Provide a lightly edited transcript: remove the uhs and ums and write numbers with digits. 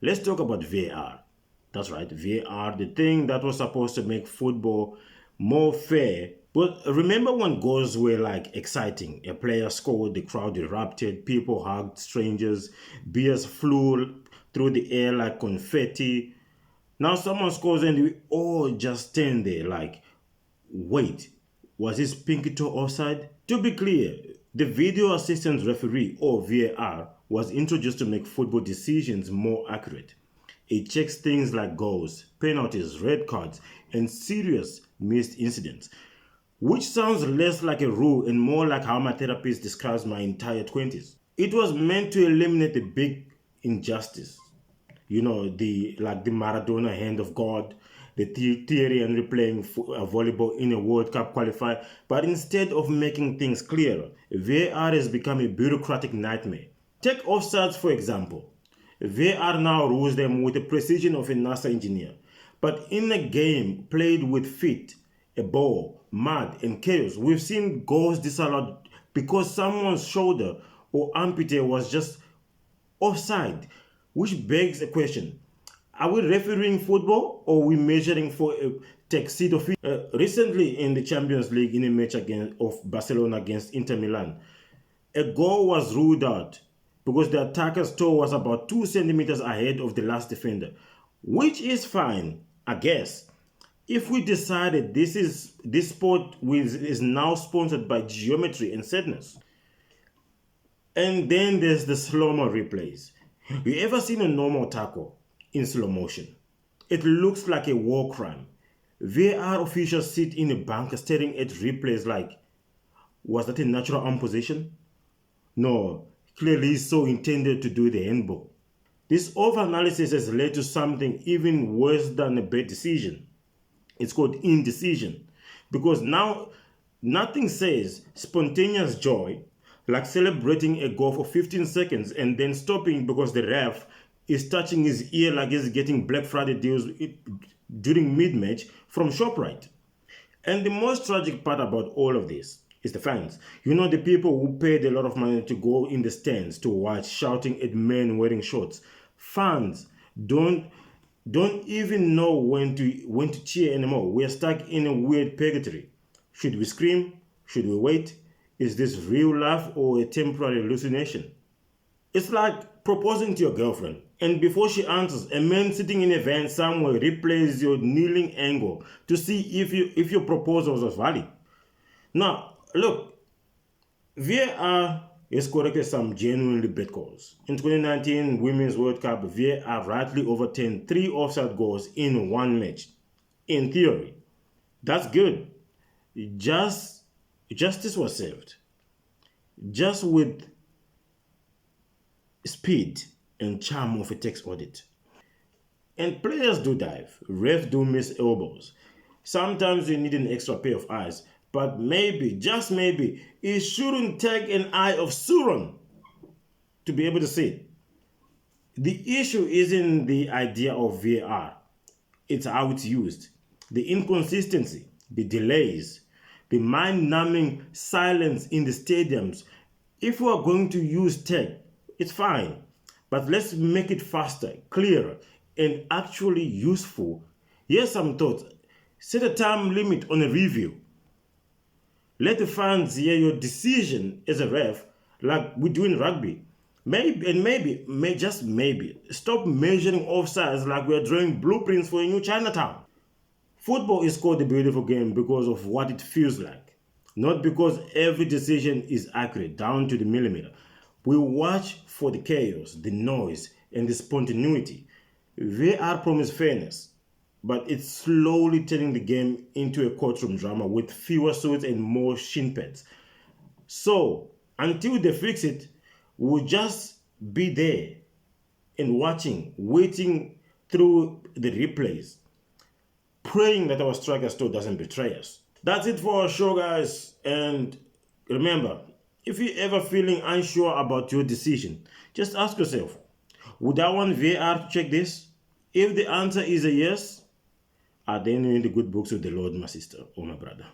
Let's talk about VAR. That's right, VAR, the thing that was supposed to make football more fair. But remember when goals were like exciting? A player scored, the crowd erupted, people hugged strangers, beers flew through the air like confetti. Now someone scores and we all just stand there like, wait, was this pinky toe offside? To be clear, the video assistant referee or VAR was introduced to make football decisions more accurate. It checks things like goals, penalties, red cards, and serious missed incidents, which sounds less like a rule and more like how my therapist describes my entire 20s. It was meant to eliminate the big injustice. You know, the Maradona hand of God, the theory and replaying volleyball in a World Cup qualifier. But instead of making things clearer, VAR has become a bureaucratic nightmare. Take offsides for example. VAR now rules them with the precision of a NASA engineer. But in a game played with feet, a ball, mud, and chaos, we've seen goals disallowed because someone's shoulder or amputee was just offside, which begs a question. Are we refereeing football or are we measuring for a tuxedo fit? Recently in the Champions League in a match of Barcelona against Inter Milan, a goal was ruled out because the attacker's toe was about 2 centimeters ahead of the last defender, which is fine, I guess. If we decided this sport is now sponsored by geometry and sadness. And then there's the slow-mo replays. You ever seen a normal tackle in slow motion? It looks like a war crime. VAR officials sit in a bunker staring at replays like, was that a natural arm position? No, clearly it's so intended to do the handball. This over-analysis has led to something even worse than a bad decision. It's called indecision. Because now nothing says spontaneous joy like celebrating a goal for 15 seconds and then stopping because the ref is touching his ear like he's getting Black Friday deals during mid-match from ShopRite. And the most tragic part about all of this is the fans. You know, the people who paid a lot of money to go in the stands to watch, shouting at men wearing shorts. Fans don't even know when to cheer anymore. We're stuck in a weird purgatory. Should we scream? Should we wait? Is this real life or a temporary hallucination? It's like proposing to your girlfriend, and before she answers, a man sitting in a van somewhere replays your kneeling angle to see if your proposal was valid. Now, look, VAR has corrected some genuinely bad calls. In 2019 Women's World Cup, VAR rightly overturned 3 offside goals in one match. In theory, that's good. Justice was served. Just with speed and charm of a tax audit. And players do dive. Refs do miss elbows. Sometimes you need an extra pair of eyes. But maybe, just maybe, it shouldn't take an eye of Sauron to be able to see it. The issue isn't the idea of VAR. It's how it's used. The inconsistency, the delays, the mind-numbing silence in the stadiums. If we are going to use tech, it's fine. But let's make it faster, clearer, and actually useful. Here's some thoughts. Set a time limit on a review. Let the fans hear your decision as a ref, like we do in rugby. Maybe, just maybe, stop measuring offsides like we're drawing blueprints for a new Chinatown. Football is called a beautiful game because of what it feels like, not because every decision is accurate down to the millimeter. We watch for the chaos, the noise, and the spontaneity. VAR promises fairness, but it's slowly turning the game into a courtroom drama with fewer suits and more shin pads. So, until they fix it, we'll just be there and watching, waiting through the replays, praying that our striker still doesn't betray us. That's it for our show, guys. And remember, if you're ever feeling unsure about your decision, just ask yourself, would I want VAR to check this? If the answer is a yes, then you're in the good books of the Lord, my sister or my brother.